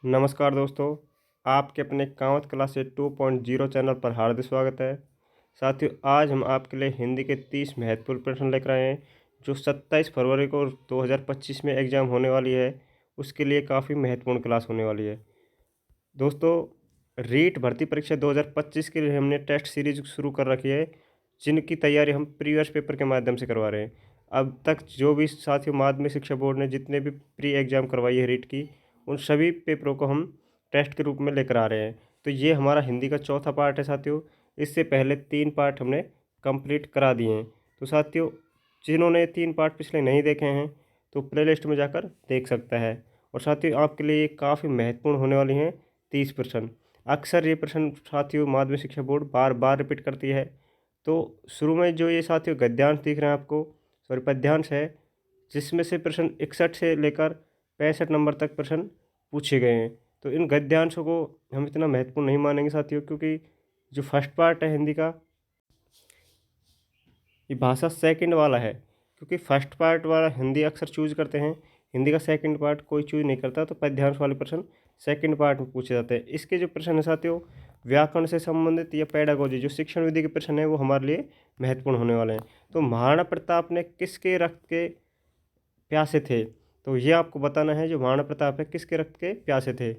नमस्कार दोस्तों, आपके अपने कांवत क्लासेस 2.0 चैनल पर हार्दिक स्वागत है। साथियों, आज हम आपके लिए हिंदी के 30 महत्वपूर्ण प्रश्न लेकर आए हैं, जो 27 फरवरी को 2025 में एग्ज़ाम होने वाली है। उसके लिए काफ़ी महत्वपूर्ण क्लास होने वाली है। दोस्तों, रीट भर्ती परीक्षा 2025 के लिए हमने टेस्ट सीरीज शुरू कर रखी है, जिनकी तैयारी हम प्रीवियस पेपर के माध्यम से करवा रहे हैं। अब तक जो भी साथियों माध्यमिक शिक्षा बोर्ड ने जितने भी प्री एग्ज़ाम करवाई है रीट की, उन सभी पेपरों को हम टेस्ट के रूप में लेकर आ रहे हैं। तो ये हमारा हिंदी का चौथा पार्ट है साथियों। इससे पहले 3 पार्ट हमने कंप्लीट करा दिए हैं। तो साथियों, जिन्होंने 3 पार्ट पिछले नहीं देखे हैं, तो प्लेलिस्ट में जाकर देख सकता है। और साथियों, आपके लिए ये काफ़ी महत्वपूर्ण होने वाली हैं 30 प्रश्न। अक्सर ये प्रश्न साथियों माध्यमिक शिक्षा बोर्ड बार बार रिपीट करती है। तो शुरू में जो ये साथियों गद्यांश दिख रहे हैं आपको, सॉरी पद्यांश है, जिसमें से प्रश्न 61 से लेकर 65 नंबर तक प्रश्न पूछे गए हैं। तो इन गद्यांशों को हम इतना महत्वपूर्ण नहीं मानेंगे साथियों, क्योंकि जो फर्स्ट पार्ट है हिंदी का, ये भाषा सेकंड वाला है। क्योंकि फर्स्ट पार्ट वाला हिंदी अक्सर चूज करते हैं, हिंदी का सेकंड पार्ट कोई चूज नहीं करता, तो पद्यांश वाले प्रश्न सेकंड पार्ट में पूछे जाते हैं। इसके जो प्रश्न है साथियों व्याकरण से संबंधित या पेडागोजी जो शिक्षण विधि के प्रश्न है, वो हमारे लिए महत्वपूर्ण होने वाले हैं। तो महाराणा प्रताप ने किसके रक्त के प्यासे थे? तो ये आपको बताना है, जो महाराणा प्रताप है किसके रक्त के प्यासे थे।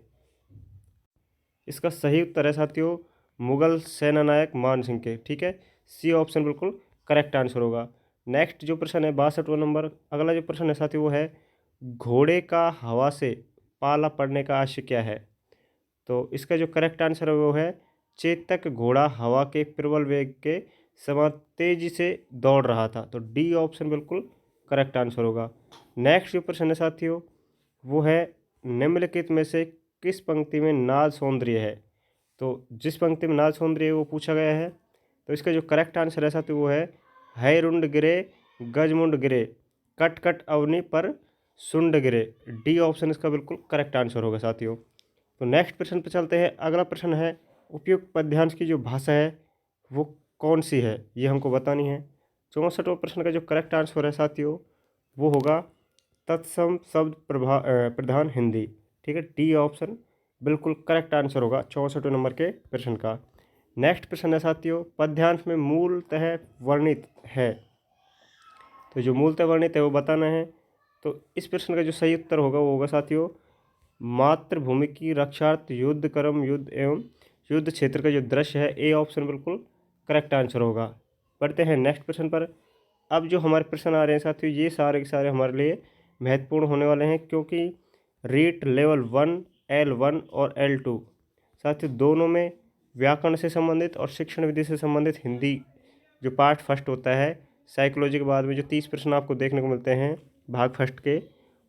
इसका सही उत्तर है साथियों मुगल सेनानायक मान सिंह के। ठीक है, सी ऑप्शन बिल्कुल करेक्ट आंसर होगा। नेक्स्ट जो प्रश्न है 62वां नंबर, अगला जो प्रश्न है साथियों वो है घोड़े का हवा से पाला पड़ने का आशय क्या है? तो इसका जो करेक्ट आंसर है वो है चेतक घोड़ा हवा के प्रबल वेग के समान तेजी से दौड़ रहा था। तो डी ऑप्शन बिल्कुल करेक्ट आंसर होगा। नेक्स्ट जो प्रश्न है साथियों वो है निम्नलिखित में से किस पंक्ति में नाद सौंदर्य है? तो जिस पंक्ति में नाद सौंदर्य है वो पूछा गया है। तो इसका जो करेक्ट आंसर है साथियों वो है रुंड गिरे गजमुंड गिरे कट कट अवनी पर सुंड गिरे। डी ऑप्शन इसका बिल्कुल करेक्ट आंसर होगा साथियों। तो नेक्स्ट प्रश्न पे चलते हैं। अगला प्रश्न है उपयुक्त पद्यांश की जो भाषा है वो कौन सी है, ये हमको बतानी है। 64वां प्रश्न का जो करेक्ट आंसर है साथियों वो होगा तत्सम शब्द प्रधान हिंदी। ठीक है, डी ऑप्शन बिल्कुल करेक्ट आंसर होगा 64वें नंबर के प्रश्न का। नेक्स्ट प्रश्न है साथियों पद्यांश में मूलतः वर्णित है, तो जो मूलतः वर्णित है वो बताना है। तो इस प्रश्न का जो सही उत्तर होगा वो होगा साथियों मातृभूमि की रक्षार्थ युद्ध कर्म युद्ध एवं युद्ध क्षेत्र का जो दृश्य है, ए ऑप्शन बिल्कुल करेक्ट आंसर होगा। बढ़ते हैं नेक्स्ट प्रश्न पर। अब जो हमारे प्रश्न आ रहे हैं साथियों ये सारे के सारे हमारे लिए महत्वपूर्ण होने वाले हैं, क्योंकि रीट लेवल 1 L1 और L2 साथियों दोनों में व्याकरण से संबंधित और शिक्षण विधि से संबंधित हिंदी जो पार्ट फर्स्ट होता है, साइकोलॉजी के बाद में जो 30 प्रश्न आपको देखने को मिलते हैं भाग फर्स्ट के,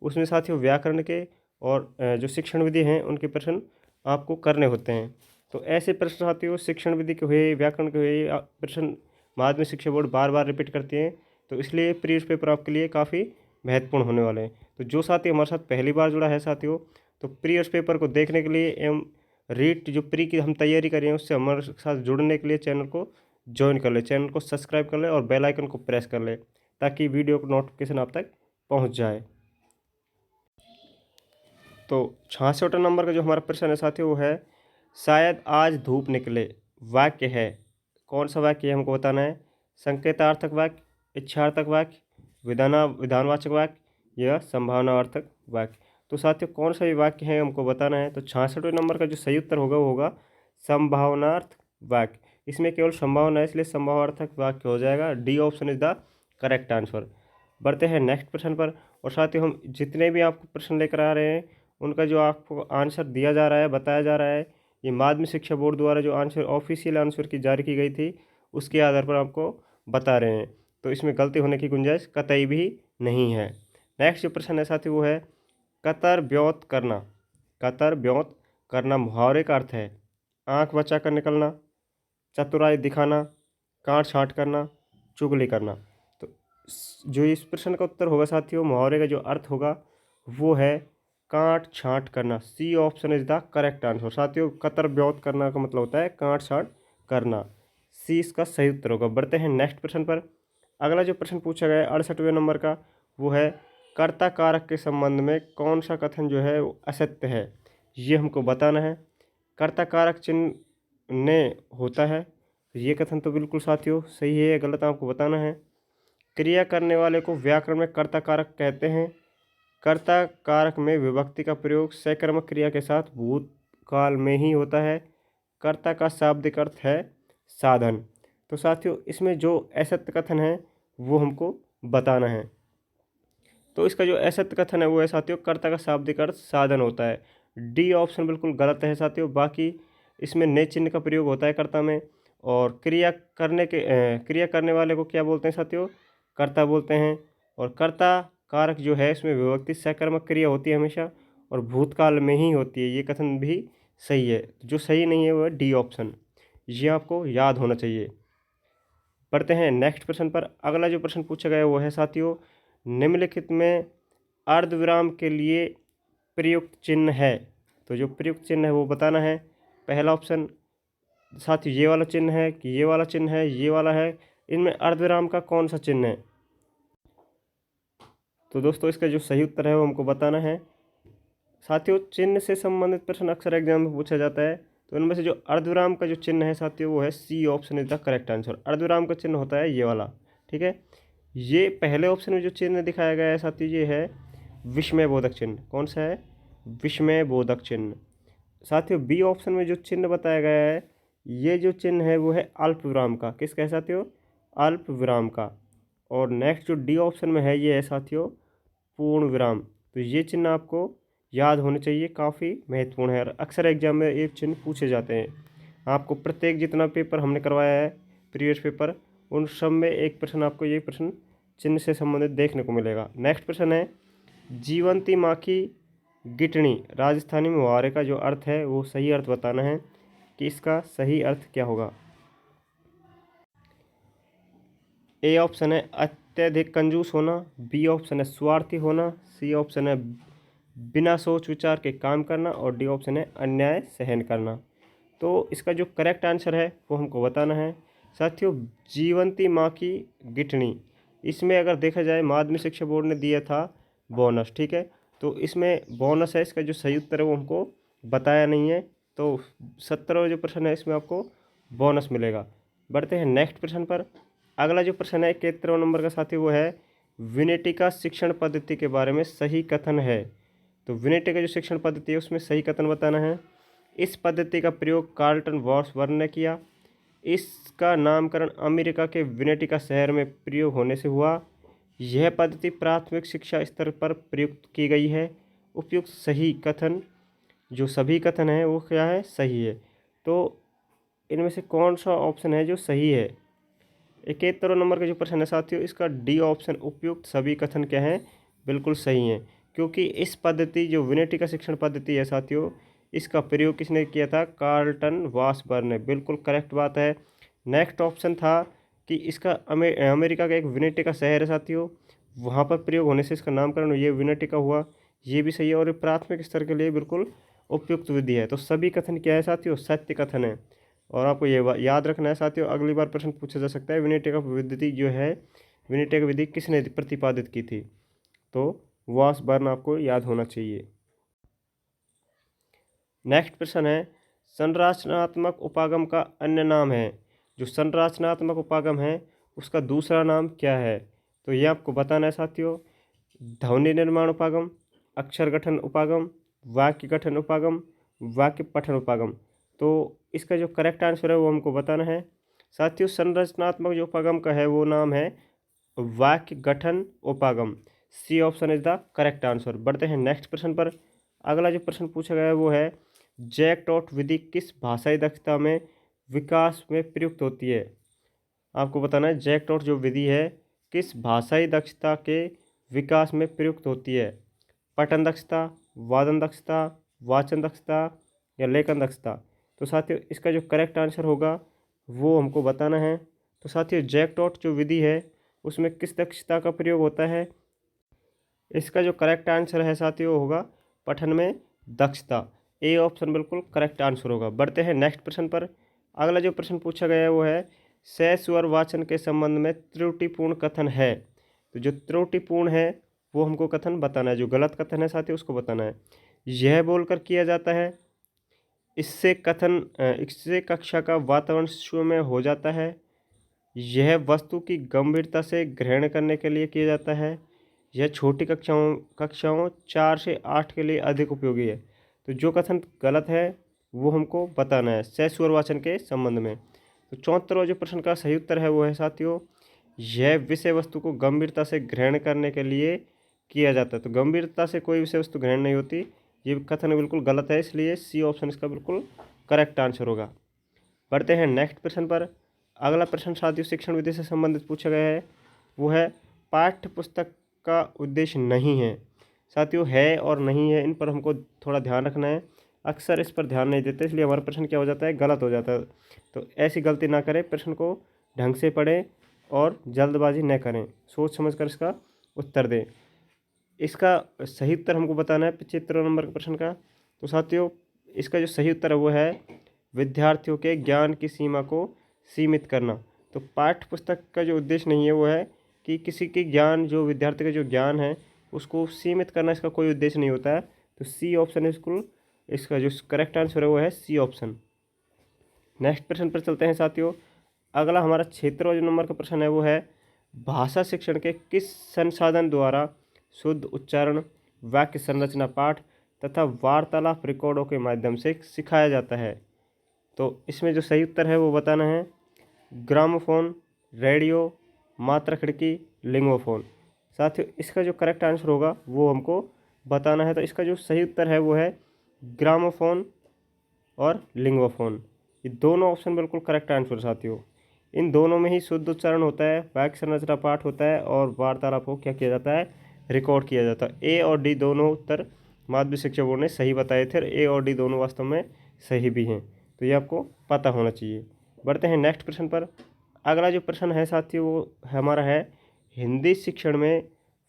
उसमें साथियों व्याकरण के और जो शिक्षण विधि हैं उनके प्रश्न आपको करने होते हैं। तो ऐसे प्रश्न साथियों शिक्षण विधि के हुए व्याकरण के हुए प्रश्न माध्यमिक शिक्षा बोर्ड बार बार रिपीट करती हैं। तो इसलिए प्रीवियस पेपर आपके लिए काफ़ी महत्वपूर्ण होने वाले हैं। तो जो साथी हमारे साथ पहली बार जुड़ा है साथियों, तो प्रीवियस पेपर को देखने के लिए एवं रीट जो प्री की हम तैयारी कर रहे हैं उससे हमारे साथ जुड़ने के लिए चैनल को ज्वाइन कर ले, चैनल को सब्सक्राइब कर ले और बेल आइकन को प्रेस कर ले, ताकि वीडियो को नोटिफिकेशन आप तक पहुंच जाए। तो 66वां नंबर का जो हमारा प्रश्न है साथियों वो है शायद आज धूप निकले वाक्य है। कौन सा वाक्य है हमको बताना है। संकेतार्थक वाक्य, इच्छार्थक वाक्य, विधानवाचक वाक्य या संभावनार्थक वाक्य। तो साथियों कौन सा ये वाक्य है हमको बताना है। तो 66वें नंबर का जो सही उत्तर होगा वो होगा संभावनार्थ वाक्य। इसमें केवल संभावना है इसलिए संभावनार्थक वाक्य हो जाएगा। D option is the correct answer. बढ़ते हैं नेक्स्ट प्रश्न पर। और साथियों हम जितने भी आपको प्रश्न लेकर आ रहे हैं उनका जो आपको आंसर दिया जा रहा है, बताया जा रहा है, ये माध्यमिक शिक्षा बोर्ड द्वारा जो आंसर ऑफिशियल आंसर की जारी की गई थी उसके आधार पर आपको बता रहे हैं। तो इसमें गलती होने की गुंजाइश कतई भी नहीं है। नेक्स्ट जो प्रश्न है साथी वो है कतर ब्योत करना। कतर ब्योत करना मुहावरे का अर्थ है आँख बचा कर निकलना, चतुराई दिखाना, काट छाँट करना, चुगली करना। तो जो इस प्रश्न का उत्तर होगा साथियों मुहावरे का जो अर्थ होगा वो है काट छाँट करना। C option is the correct answer. साथियों कतर ब्योत करना का मतलब होता है काट छाँट करना। सी इसका सही उत्तर होगा। बढ़ते हैं नेक्स्ट प्रश्न पर। अगला जो प्रश्न पूछा गया है 68वें नंबर का वो है कर्ता कारक के संबंध में कौन सा कथन जो है वो असत्य है। ये हमको बताना है। कर्ता कारक चिन्ह ने होता है, ये कथन तो बिल्कुल साथियों सही है, गलत आपको बताना है। क्रिया करने वाले को व्याकरण में कर्ता कारक कहते हैं। कर्ता कारक में विभक्ति का प्रयोग सकर्मक क्रिया के साथ भूतकाल में ही होता है। कर्ता का शाब्दिक अर्थ है साधन। तो साथियों इसमें जो असत्य कथन है वो हमको बताना है। तो इसका जो असत्य कथन है वो है साथियों, कर्ता का शाब्दिक अर्थ साधन होता है। डी ऑप्शन बिल्कुल गलत है साथियों। बाकी इसमें ने चिन्ह का प्रयोग होता है कर्ता में, और क्रिया करने वाले को क्या बोलते हैं साथियों, कर्ता बोलते हैं। और कर्ता कारक जो है इसमें विभक्ति सकर्मक क्रिया होती है हमेशा, और भूतकाल में ही होती है। ये कथन भी सही है। जो सही नहीं है वो है डी ऑप्शन। ये आपको याद होना चाहिए। पढ़ते हैं नेक्स्ट प्रश्न पर। अगला जो प्रश्न पूछा गया वो है साथियों, निम्नलिखित में अर्धविराम के लिए प्रयुक्त चिन्ह है। तो जो प्रयुक्त चिन्ह है वो बताना है। पहला ऑप्शन साथियों ये वाला चिन्ह है कि ये वाला चिन्ह है, ये वाला है, इनमें अर्धविराम का कौन सा चिन्ह है। तो दोस्तों इसका जो सही उत्तर है वो हमको बताना है। साथियों चिन्ह से संबंधित प्रश्न अक्सर एग्जाम में पूछा जाता है। तो इनमें से जो अर्धविराम का जो चिन्ह है साथियों वो है C option is the correct answer. अर्धविराम का चिन्ह होता है ये वाला, ठीक है। ये पहले ऑप्शन में जो चिन्ह दिखाया गया है साथियों ये है विस्मय बोधक चिन्ह। कौन सा है, विस्मय बोधक चिन्ह। साथियों बी ऑप्शन में जो चिन्ह बताया गया है ये जो चिन्ह है वो है अल्प विराम का। किसका है साथियों, अल्प विराम का। और नेक्स्ट जो डी ऑप्शन में है ये है साथियों पूर्ण विराम। तो ये चिन्ह आपको याद होने चाहिए, काफ़ी महत्वपूर्ण है और अक्सर एग्जाम में ये चिन्ह पूछे जाते हैं। आपको प्रत्येक जितना पेपर हमने करवाया है प्रीवियस पेपर, उन सब में एक प्रश्न आपको ये प्रश्न चिन्ह से संबंधित देखने को मिलेगा। नेक्स्ट प्रश्न है, जीवंती माँ की गिटनी राजस्थानी मुहावरे का जो अर्थ है वो सही अर्थ बताना है कि इसका सही अर्थ क्या होगा। ए ऑप्शन है अत्यधिक कंजूस होना, बी ऑप्शन है स्वार्थी होना, सी ऑप्शन है बिना सोच विचार के काम करना, और डी ऑप्शन है अन्याय सहन करना। तो इसका जो करेक्ट आंसर है वो हमको बताना है। साथियों जीवंती माँ की गिठनी, इसमें अगर देखा जाए माध्यमिक शिक्षा बोर्ड ने दिया था बोनस, ठीक है। तो इसमें बोनस है, इसका जो सही उत्तर है वो हमको बताया नहीं है। तो 17वां जो प्रश्न है इसमें आपको बोनस मिलेगा। बढ़ते हैं नेक्स्ट प्रश्न पर। अगला जो प्रश्न है 71 नंबर का साथी वो है, विनेटिका शिक्षण पद्धति के बारे में सही कथन है। तो विनेटिका जो शिक्षण पद्धति है उसमें सही कथन बताना है। इस पद्धति का प्रयोग कार्लटन वॉर्सबर्न ने किया। इसका नामकरण अमेरिका के विनेटिका शहर में प्रयोग होने से हुआ। यह पद्धति प्राथमिक शिक्षा स्तर पर प्रयुक्त की गई है। उपयुक्त सही कथन जो सभी कथन है वो क्या है, सही है। तो इनमें से कौन सा ऑप्शन है जो सही है। 71 नंबर का जो प्रश्न है साथियों इसका डी ऑप्शन उपयुक्त सभी कथन क्या है, बिल्कुल सही है। क्योंकि इस पद्धति जो विनेटिका शिक्षण पद्धति है साथियों इसका प्रयोग किसने किया था, कार्लटन वॉर्सबर्न ने, बिल्कुल करेक्ट बात है। नेक्स्ट ऑप्शन था कि इसका अमेरिका का एक विनेटिका शहर है साथियों, वहाँ पर प्रयोग होने से इसका नामकरण ये विनेटिका हुआ, ये भी सही है। और प्राथमिक स्तर के लिए बिल्कुल उपयुक्त विधि है। तो सभी कथन क्या है साथियों, सत्य कथन है। और आपको ये याद रखना है साथियों, अगली बार प्रश्न पूछा जा सकता है विनेटिका विधि जो है, विनेटिका विधि किसने प्रतिपादित की थी। तो वॉर्सबर्न आपको याद होना चाहिए। नेक्स्ट प्रश्न है, संरचनात्मक उपागम का अन्य नाम है। जो संरचनात्मक उपागम है उसका दूसरा नाम क्या है। तो ये आपको बताना है साथियों, ध्वनि निर्माण उपागम, अक्षर गठन उपागम, वाक्य गठन उपागम, वाक्य पठन उपागम। तो इसका जो करेक्ट आंसर है वो हमको बताना है। साथियों संरचनात्मक जो उपागम का है वो नाम है वाक्य गठन उपागम। C option is the correct answer. बढ़ते हैं नेक्स्ट प्रश्न पर। अगला जो प्रश्न पूछा गया है वो है, जैक टॉट विधि किस भाषाई दक्षता में विकास में प्रयुक्त होती है। आपको बताना है जैक टॉट जो विधि है किस भाषाई दक्षता के विकास में प्रयुक्त होती है। पठन दक्षता, वादन दक्षता, वाचन दक्षता या लेखन दक्षता। तो साथियों इसका जो करेक्ट आंसर होगा वो हमको बताना है। तो साथियों जैक टॉट जो विधि है उसमें किस दक्षता का प्रयोग होता है। इसका जो करेक्ट आंसर है साथियों होगा पठन में दक्षता। ए ऑप्शन बिल्कुल करेक्ट आंसर होगा। बढ़ते हैं नेक्स्ट प्रश्न पर। अगला जो प्रश्न पूछा गया है वो है, से स्वर वाचन के संबंध में त्रुटिपूर्ण कथन है। तो जो त्रुटिपूर्ण है वो हमको कथन बताना है, जो गलत कथन है साथियों उसको बताना है। यह बोलकर किया जाता है। इससे कक्षा का वातावरण सुखमय हो जाता है। यह वस्तु की गंभीरता से ग्रहण करने के लिए किया जाता है। यह छोटी कक्षाओं 4 से 8 के लिए अधिक उपयोगी है। तो जो कथन गलत है वो हमको बताना है सस्वरवाचन के संबंध में। तो 74वां जो प्रश्न का सही उत्तर है वो है साथियों, यह विषय वस्तु को गंभीरता से ग्रहण करने के लिए किया जाता है। तो गंभीरता से कोई विषय वस्तु ग्रहण नहीं होती, ये कथन बिल्कुल गलत है, इसलिए सी ऑप्शन इसका बिल्कुल करेक्ट आंसर होगा। बढ़ते हैं नेक्स्ट प्रश्न पर। अगला प्रश्न साथियों शिक्षण विधि से संबंधित पूछा गया है, वो है पाठ्य पुस्तक का उद्देश्य नहीं है। साथियों है और नहीं है, इन पर हमको थोड़ा ध्यान रखना है। अक्सर इस पर ध्यान नहीं देते, इसलिए हमारा प्रश्न क्या हो जाता है, गलत हो जाता है। तो ऐसी गलती ना करें, प्रश्न को ढंग से पढ़ें और जल्दबाजी न करें, सोच समझ कर इसका उत्तर दें। इसका सही उत्तर हमको बताना है 75 नंबर के प्रश्न का। तो साथियों इसका जो सही उत्तर है वो है विद्यार्थियों के ज्ञान की सीमा को सीमित करना। तो पाठ्य पुस्तक का जो उद्देश्य नहीं है वो है कि किसी के ज्ञान, जो विद्यार्थी का जो ज्ञान है उसको सीमित करना, इसका कोई उद्देश्य नहीं होता है। तो सी ऑप्शन बिल्कुल इसका जो करेक्ट आंसर है वो है सी ऑप्शन। नेक्स्ट प्रश्न पर चलते हैं साथियों। अगला हमारा 76 नंबर का प्रश्न है वो है भाषा शिक्षण के किस संसाधन द्वारा शुद्ध उच्चारण, वाक्य संरचना पाठ तथा वार्तालाप रिकॉर्डों के माध्यम से सिखाया जाता है। तो इसमें जो सही उत्तर है वो बताना है ग्रामोफोन, रेडियो, मात्रा खिड़की, लिंगोफोन। साथियों इसका जो करेक्ट आंसर होगा वो हमको बताना है। तो इसका जो सही उत्तर है वो है ग्रामोफोन और लिंगोफोन। ये दोनों ऑप्शन बिल्कुल करेक्ट आंसर साथियों। इन दोनों में ही शुद्ध उच्चारण होता है, वाक्य संरचना पाठ होता है और वार्तालाप को क्या किया जाता है, रिकॉर्ड किया जाता है। ए और डी दोनों उत्तर माध्यमिक शिक्षा बोर्ड ने सही बताए थे और ए और डी दोनों वास्तव में सही भी हैं। तो ये आपको पता होना चाहिए। बढ़ते हैं नेक्स्ट प्रश्न पर। अगला जो प्रश्न है साथियों वो हमारा है हिंदी शिक्षण में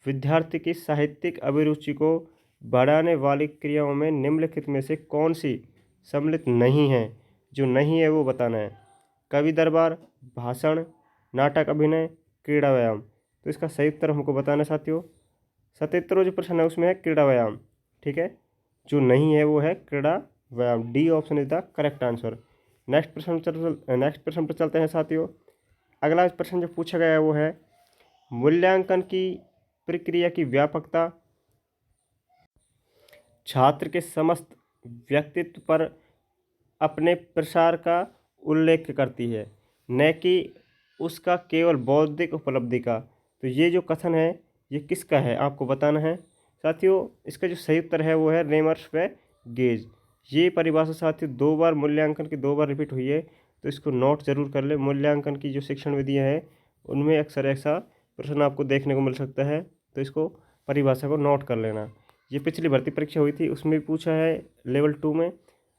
विद्यार्थी की साहित्यिक अभिरुचि को बढ़ाने वाली क्रियाओं में निम्नलिखित में से कौन सी सम्मिलित नहीं है। जो नहीं है वो बताना है। कवि दरबार, भाषण, नाटक अभिनय, क्रीड़ा व्यायाम। तो इसका सही उत्तर हमको बताना है साथियों। 77वां जो प्रश्न है उसमें है क्रीड़ा व्यायाम, ठीक है। जो नहीं है वो है क्रीड़ा व्यायाम, D option is the correct answer. Next प्रश्न पर चलते हैं साथियों। अगला प्रश्न जो पूछा गया है वो है मूल्यांकन की प्रक्रिया की व्यापकता छात्र के समस्त व्यक्तित्व पर अपने प्रसार का उल्लेख करती है, न कि उसका केवल बौद्धिक उपलब्धि का। तो ये जो कथन है ये किसका है आपको बताना है साथियों। इसका जो सही उत्तर है वो है रेमर्स व गेज। ये परिभाषा साथियों 2 बार मूल्यांकन की 2 बार रिपीट हुई है, तो इसको नोट जरूर कर ले। मूल्यांकन की जो शिक्षण विधियाँ हैं उनमें अक्सर ऐसा प्रश्न आपको देखने को मिल सकता है, तो इसको परिभाषा को नोट कर लेना। ये पिछली भर्ती परीक्षा हुई थी उसमें भी पूछा है लेवल 2 में,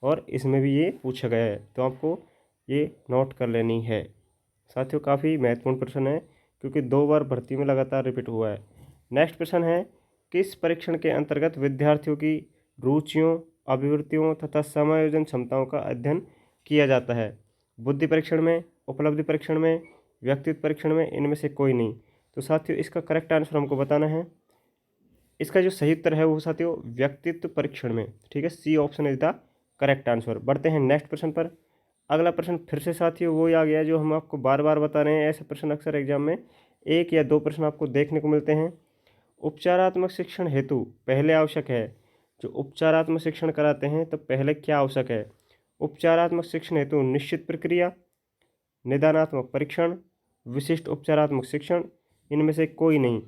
और इसमें भी ये पूछा गया है, तो आपको ये नोट कर लेनी है साथियों। काफ़ी महत्वपूर्ण प्रश्न है क्योंकि 2 बार भर्ती में लगातार रिपीट हुआ है। नेक्स्ट प्रश्न है किस परीक्षण के अंतर्गत विद्यार्थियों की रुचियों, अभिवृत्तियों तथा समायोजन क्षमताओं का अध्ययन किया जाता है। बुद्धि परीक्षण में, उपलब्धि परीक्षण में, व्यक्तित्व परीक्षण में, इनमें से कोई नहीं। तो साथियों इसका करेक्ट आंसर हमको बताना है। इसका जो सही उत्तर है वो साथियों व्यक्तित्व परीक्षण में, ठीक है। C option is the correct answer. बढ़ते हैं नेक्स्ट प्रश्न पर। अगला प्रश्न फिर से साथियों वही आ गया जो हम आपको बार बार बता रहे हैं। ऐसे प्रश्न अक्सर एग्जाम में 1 या 2 प्रश्न आपको देखने को मिलते हैं। उपचारात्मक शिक्षण हेतु पहले आवश्यक है, जो उपचारात्मक शिक्षण कराते हैं तो पहले क्या आवश्यक है। उपचारात्मक शिक्षण हेतु निश्चित प्रक्रिया, निदानात्मक परीक्षण, विशिष्ट उपचारात्मक शिक्षण, इनमें से कोई नहीं।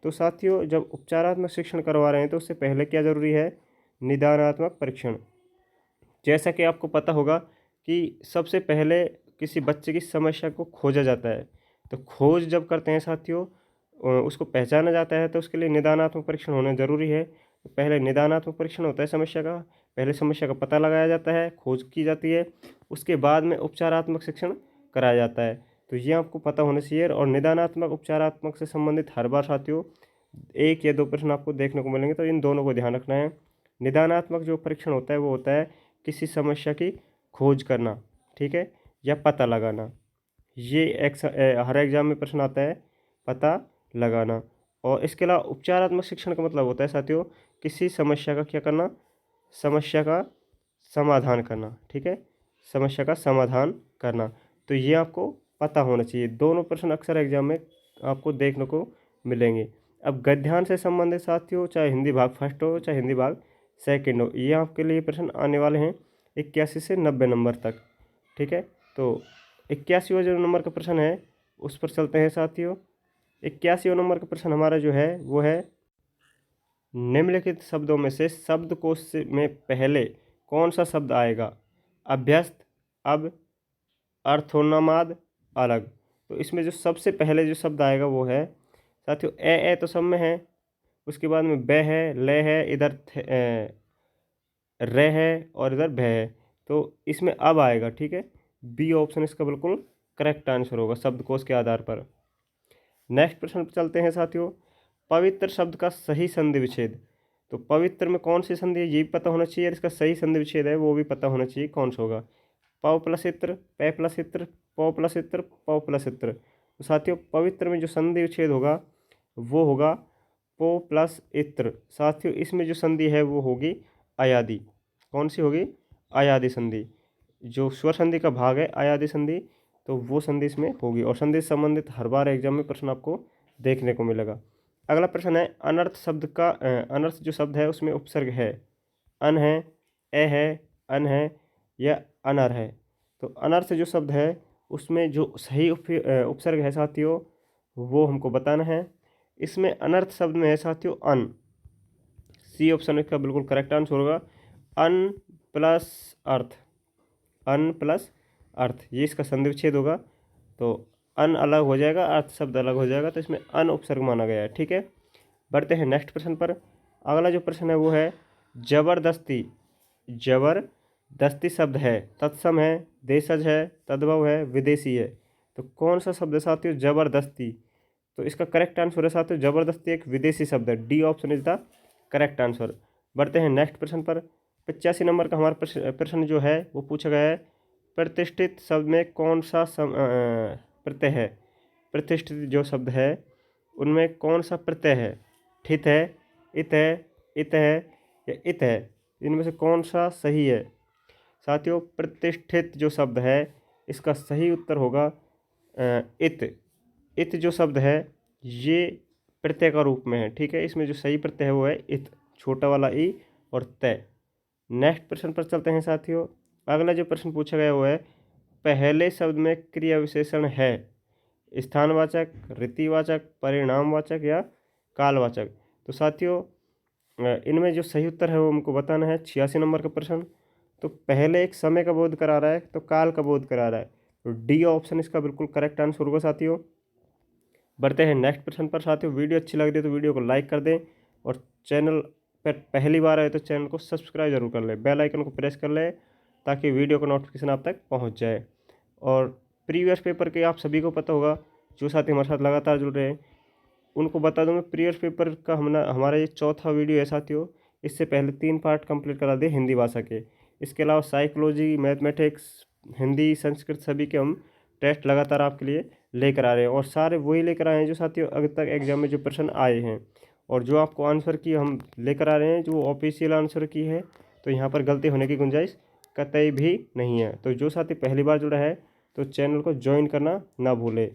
तो साथियों जब उपचारात्मक शिक्षण करवा रहे हैं तो उससे पहले क्या ज़रूरी है, निदानात्मक परीक्षण। जैसा कि आपको पता होगा कि सबसे पहले किसी बच्चे की समस्या को खोजा जाता है, तो खोज जब करते हैं साथियों उसको पहचाना जाता है, तो उसके लिए निदानात्मक परीक्षण होना ज़रूरी है। तो पहले निदानात्मक परीक्षण होता है समस्या का, पहले समस्या का पता लगाया जाता है, खोज की जाती है, उसके बाद में उपचारात्मक शिक्षण कराया जाता है। तो ये आपको पता होना चाहिए। और निदानात्मक उपचारात्मक से संबंधित हर बार साथियों 1 या 2 प्रश्न आपको देखने को मिलेंगे, तो इन दोनों को ध्यान रखना है। निदानात्मक जो परीक्षण होता है वो होता है किसी समस्या की खोज करना, ठीक है, या पता लगाना। ये हर एग्जाम में प्रश्न आता है, पता लगाना। और इसके अलावा उपचारात्मक शिक्षण का मतलब होता है साथियों किसी समस्या का क्या करना, समस्या का समाधान करना, ठीक है, समस्या का समाधान करना। तो ये आपको पता होना चाहिए। दोनों प्रश्न अक्सर एग्जाम में आपको देखने को मिलेंगे। अब गद्यांश से संबंधित साथियों, चाहे हिंदी भाग फर्स्ट हो चाहे हिंदी भाग सेकंड हो, ये आपके लिए प्रश्न आने वाले हैं 81 से 90 नंबर तक, ठीक है। तो 81वां जो नंबर का प्रश्न है उस पर चलते हैं साथियों। 81वां नंबर का प्रश्न हमारा जो है वो है, निम्नलिखित शब्दों में से शब्दकोश में पहले कौन सा शब्द आएगा? अभ्यस्त, अब, अर्थोन्माद, अलग। तो इसमें जो सबसे पहले जो शब्द आएगा वो है साथियों ए तो सब में है, उसके बाद में ब है, ल है, इधर र है और इधर भ है। तो इसमें अब आएगा, ठीक है। बी ऑप्शन इसका बिल्कुल करेक्ट आंसर होगा शब्दकोश के आधार पर। नेक्स्ट प्रश्न पर चलते हैं साथियों। पवित्र शब्द का सही संधि विच्छेद। तो पवित्र में कौन सी संधि है ये भी पता होना चाहिए, और इसका सही संधि विच्छेद है वो भी पता होना चाहिए कौन सा होगा। पव प्लस इत्र, पै प्लस इत्र, पौ प्लस इत्र, पौ प्लस इत्र। तो साथियों पवित्र में जो संधि विच्छेद होगा वो होगा पो प्लस इत्र। साथियों इसमें जो संधि है वो होगी अयादि। कौन सी होगी? अयादि संधि। जो स्वर संधि का भाग है अयादि संधि, तो वो संधि इसमें होगी। और संधि से संबंधित हर बार एग्जाम में प्रश्न आपको देखने को मिलेगा। अगला प्रश्न है, अनर्थ शब्द का अनर्थ जो शब्द है उसमें उपसर्ग है, अन है, ए है, अन है या अनर है। तो अनर्थ जो शब्द है उसमें जो सही उपसर्ग है साथियों वो हमको बताना है। इसमें अनर्थ शब्द में है साथियों अन। सी ऑप्शन इसका बिल्कुल करेक्ट आंसर होगा। अन प्लस अर्थ, अन प्लस अर्थ, ये इसका संधि विच्छेद होगा। तो अन अलग हो जाएगा, अर्थ शब्द अलग हो जाएगा, तो इसमें अन उपसर्ग माना गया है, ठीक है। बढ़ते हैं नेक्स्ट प्रश्न पर। अगला जो प्रश्न है वो है जबरदस्ती। जबरदस्ती शब्द है तत्सम है, देशज है, तद्भव है, विदेशी है। तो कौन सा शब्द है साथियों जबरदस्ती? तो इसका करेक्ट आंसर है साथियों जबरदस्ती एक विदेशी शब्द है। D option is the correct answer. बढ़ते हैं नेक्स्ट प्रश्न पर। 85 नंबर का हमारा प्रश्न जो है वो पूछा गया है, प्रतिष्ठित शब्द में कौन सा प्रत्यय है? प्रतिष्ठित जो शब्द है उनमें कौन सा प्रत्यय है? ठित है, इत है, इत है या इत है? इनमें से कौन सा सही है? साथियों प्रतिष्ठित जो शब्द है इसका सही उत्तर होगा इत। इत जो शब्द है ये प्रत्यय का रूप में है, ठीक है। इसमें जो सही प्रत्यय है वो है इत, छोटा वाला ई और तय। नेक्स्ट प्रश्न पर चलते हैं साथियों। अगला जो प्रश्न पूछा गया वो है, पहले शब्द में क्रिया विशेषण है स्थानवाचक, रीतिवाचक, परिणामवाचक या कालवाचक। तो साथियों इनमें जो सही उत्तर है वो हमको बताना है। 86 नंबर का प्रश्न। तो पहले एक समय का बोध करा रहा है तो काल का बोध करा रहा है, तो डी ऑप्शन इसका बिल्कुल करेक्ट आंसर होगा साथियों। बढ़ते हैं नेक्स्ट प्रश्न पर साथियों। वीडियो अच्छी लग रही है तो वीडियो को लाइक कर दें, और चैनल पर पहली बार आए तो चैनल को सब्सक्राइब जरूर कर लें, बेल आइकन को प्रेस कर लें ताकि वीडियो का नोटिफिकेशन आप तक पहुंच जाए। और प्रीवियस पेपर के आप सभी को पता होगा, जो साथी हमारे साथ लगातार जुड़ रहे हैं उनको बता दूँ मैं, प्रीवियस पेपर का हमारा ये चौथा वीडियो है साथियों। इससे पहले 3 पार्ट कंप्लीट करा दिए हिंदी भाषा के। इसके अलावा साइकोलॉजी, मैथमेटिक्स, हिंदी, संस्कृत सभी के हम टेस्ट लगातार आपके लिए लेकर आ रहे हैं, और सारे वही लेकर आए हैं जो साथियों अभी तक एग्जाम में जो प्रश्न आए हैं। और जो आपको आंसर की हम लेकर आ रहे हैं जो ऑफिशियल आंसर की है, तो यहाँ पर गलती होने की गुंजाइश कतई भी नहीं है। तो जो साथी पहली बार जुड़ा है तो चैनल को ज्वाइन करना ना भूले।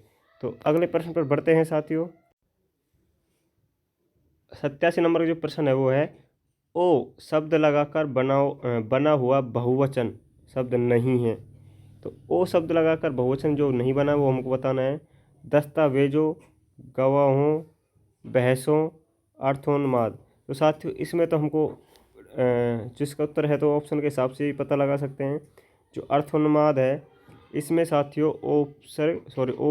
तो अगले प्रश्न पर बढ़ते हैं साथियों। 87 नंबर का जो प्रश्न है वो है, ओ शब्द लगाकर बना हुआ बहुवचन शब्द नहीं है। तो ओ शब्द लगाकर बहुवचन जो नहीं बना वो हमको बताना है। दस्तावेजों, गवाहों, बहसों, अर्थोन्माद। तो साथियों इसमें तो हमको जिसका उत्तर है तो ऑप्शन के हिसाब से ही पता लगा सकते हैं। जो अर्थोन्माद है इसमें साथियों ओ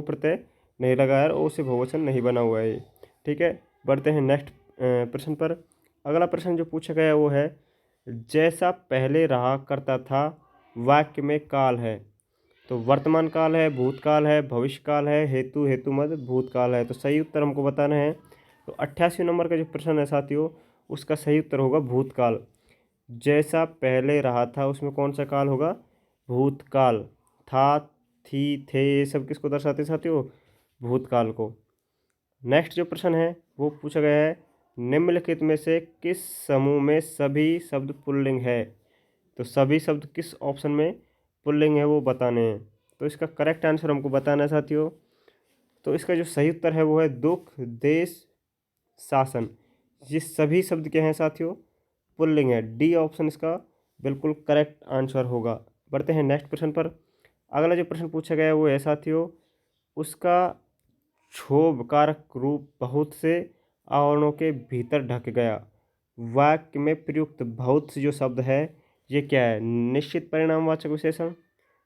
प्रत्यय नहीं लगा है, ओ से बहुवचन नहीं बना हुआ है, ठीक है। बढ़ते हैं नेक्स्ट प्रश्न पर। अगला प्रश्न जो पूछा गया वो है, जैसा पहले रहा करता था वाक्य में काल है। तो वर्तमान काल है, भूतकाल है, भविष्य काल है, हेतु हेतु मद भूतकाल है। तो सही उत्तर हमको बताना है। तो 88 नंबर का जो प्रश्न है साथियों उसका सही उत्तर होगा भूतकाल। जैसा पहले रहा था उसमें कौन सा काल होगा? भूतकाल। था, थी, थे, ये सब किसको दर्शाते साथियों? भूतकाल को। नेक्स्ट जो प्रश्न है वो पूछा गया है, निम्नलिखित में से किस समूह में सभी शब्द पुल्लिंग है। तो सभी शब्द किस ऑप्शन में पुल्लिंग है वो बताने हैं। तो इसका करेक्ट आंसर हमको बताना है साथियों। तो इसका जो सही उत्तर है वो है दुख, देश, शासन। ये सभी शब्द क्या हैं साथियों, पुल्लिंग है। डी ऑप्शन इसका बिल्कुल करेक्ट आंसर होगा। बढ़ते हैं नेक्स्ट प्रश्न पर। अगला जो प्रश्न पूछा गया है वो है साथियों, उसका क्षोभ कारक रूप बहुत से आवरणों के भीतर ढक गया। वाक्य में प्रयुक्त बहुत से जो शब्द है ये क्या है, निश्चित परिणामवाचक विशेषण,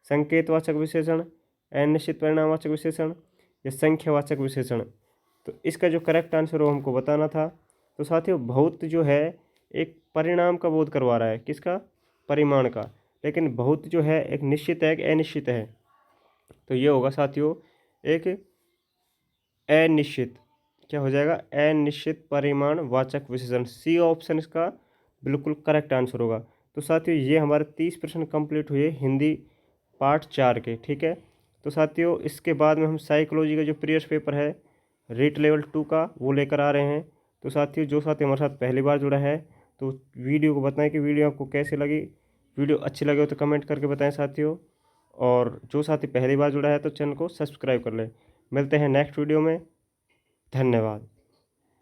संकेतवाचक विशेषण, अनिश्चित परिणामवाचक विशेषण या संख्यावाचक विशेषण। तो इसका जो करेक्ट आंसर हो हमको बताना था। तो साथियों बहुत जो है एक परिणाम का बोध करवा रहा है, किसका, परिमाण का। लेकिन बहुत जो है एक निश्चित है, एक अनिश्चित है। तो ये होगा साथियों एक अनिश्चित, क्या हो जाएगा, अनिश्चित परिमाण वाचक विशेषण। सी ऑप्शन इसका बिल्कुल करेक्ट आंसर होगा। तो साथियों ये हमारे 30 प्रश्न कंप्लीट हुए हिंदी पार्ट 4 के, ठीक है। तो साथियों इसके बाद में हम साइकोलॉजी का जो प्रीवियस पेपर है रीट लेवल 2 का वो लेकर आ रहे हैं। तो साथियों जो साथी हमारे साथ पहली बार जुड़ा है तो वीडियो को बताएं कि वीडियो आपको कैसी लगी। वीडियो अच्छी लगे हो तो कमेंट करके बताएं साथियों। और जो साथी पहली बार जुड़ा है तो चैनल को सब्सक्राइब कर लें। मिलते हैं नेक्स्ट वीडियो में। धन्यवाद।